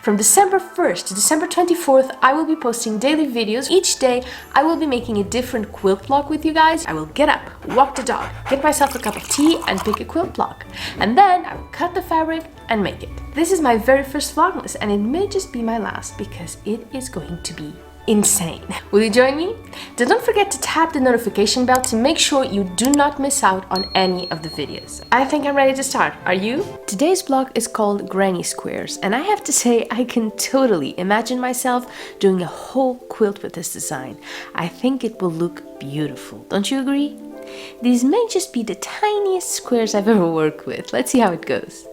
From December 1st to December 24th, I will be posting daily videos. Each day, I will be making a different quilt block with you guys. I will get up, walk the dog, get myself a cup of tea, and pick a quilt block. And then I will cut the fabric and make it. This is my very first Vlogmas, and it may just be my last because it is going to be insane. Will you join me? Then don't forget to tap the notification bell to make sure you do not miss out on any of the videos. I think I'm ready to start. Are you? Today's blog is called Granny Squares, and I have to say I can totally imagine myself doing a whole quilt with this design. I think it will look beautiful. Don't you agree? These may just be the tiniest squares I've ever worked with. Let's see how it goes.